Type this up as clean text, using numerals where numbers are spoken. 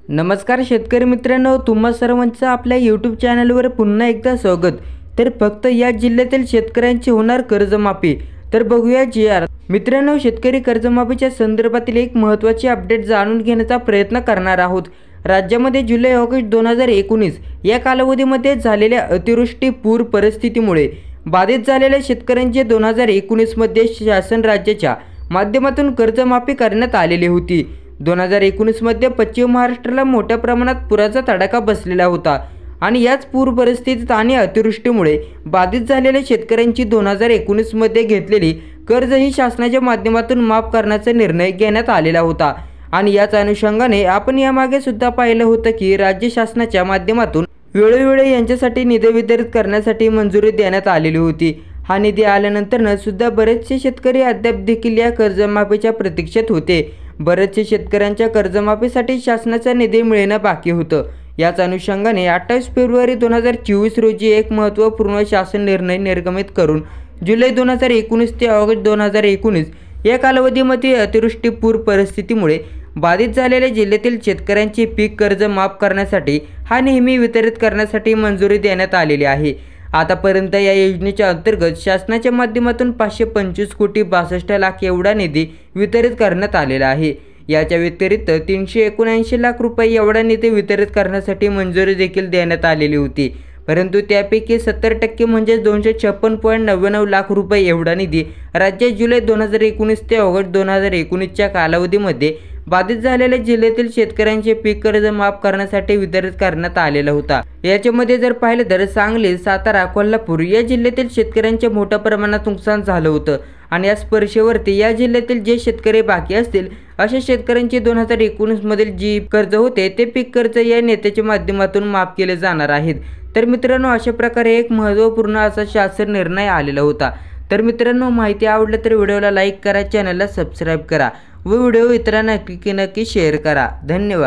नमस्कार शेतकरी मित्रांनो, तुम्हा सर्वांचं आपल्या यूट्यूब चॅनलवर पुन्हा एकदा स्वागत। तर फक्त या जिल्ह्यातील शेतकऱ्यांची होणार कर्जमाफी। तर बघूया जी मित्रांनो, शेतकरी कर्जमाफीच्या संदर्भातील एक महत्त्वाची अपडेट जाणून घेण्याचा प्रयत्न करणार आहोत। राज्यामध्ये जुलै ऑगस्ट 2019 या कालावधीमध्ये झालेल्या अतिवृष्टी पूर परिस्थितीमुळे बाधित झालेल्या शेतकऱ्यांचे 2019 मध्ये शासन राज्याच्या माध्यमातून कर्जमाफी करण्यात आलेली होती। 2019 मध्ये पश्चिम महाराष्ट्राला मोठ्या प्रमाणात पुराचा तडाखा बसलेला होता आणि याच पूर परिस्थितीत आणि अतिवृष्टीमुळे बाधित झालेल्या शेतकऱ्यांची 2019 मध्ये घेतलेली कर्ज ही शासनाच्या माध्यमातून माफ करण्याचा निर्णय घेण्यात आलेला होता। आणि याच अनुषंगाने आपण यामागे सुद्धा पाहिलं होतं की राज्य शासनाच्या माध्यमातून वेळोवेळी यांच्यासाठी निधी वितरित करण्यासाठी मंजुरी देण्यात आलेली होती। हा निधी आल्यानंतर सुद्धा बरेचसे शेतकरी अद्याप देखील या कर्जमाफीच्या प्रतीक्षेत होते। बरेचसे शेतकऱ्यांच्या कर्जमाफीसाठी शासनाचा निधी मिळणं बाकी होतं। याच अनुषंगाने 28 फेब्रुवारी 2024 रोजी एक महत्त्वपूर्ण शासन निर्णय निर्गमित करून जुलै 2019 ते ऑगस्ट 2019 या कालावधीमध्ये अतिवृष्टी पूर परिस्थितीमुळे बाधित झालेल्या जिल्ह्यातील शेतकऱ्यांचे पीक कर्ज माफ करण्यासाठी हा नेहमी वितरित करण्यासाठी मंजुरी देण्यात आलेली आहे। आतापर्यंत या योजनेच्या अंतर्गत शासनाच्या माध्यमातून 525 कोटी 62 लाख एवढा निधी वितरित करण्यात आलेला आहे। याच्या व्यतिरिक्त 379 लाख रुपये एवढा निधी वितरित करण्यासाठी मंजुरी देखील देण्यात आलेली होती, परंतु त्यापैकी 70% म्हणजे 256.99 लाख रुपये एवढा निधी राज्यात जुलै 2019 ते ऑगस्ट 2019च्या कालावधीमध्ये बाधित झालेल्या जिल्ह्यातील शेतकऱ्यांचे पीक कर्ज माफ करण्यासाठी वितरित करण्यात आलेला होता। याच्यामध्ये जर पाहिलं तर सांगली, सातारा, कोल्हापूर या जिल्ह्यातील शेतकऱ्यांचे मोठ्या प्रमाणात नुकसान झालं होतं आणि या स्पर्शेवरती या जिल्ह्यातील जे शेतकरी बाकी असतील अशा शेतकऱ्यांचे 2019 मधील जी कर्ज होते ते पीक कर्ज या नेत्याच्या माध्यमातून माफ केले जाणार आहेत। तर मित्रांनो, अशा प्रकारे एक महत्त्वपूर्ण असा शासन निर्णय आलेला होता। तर मित्रांनो, माहिती आवडली तर व्हिडिओला लाईक करा, चॅनलला सबस्क्राईब करा व व्हिडिओ इतरांना नक्की शेअर करा। धन्यवाद।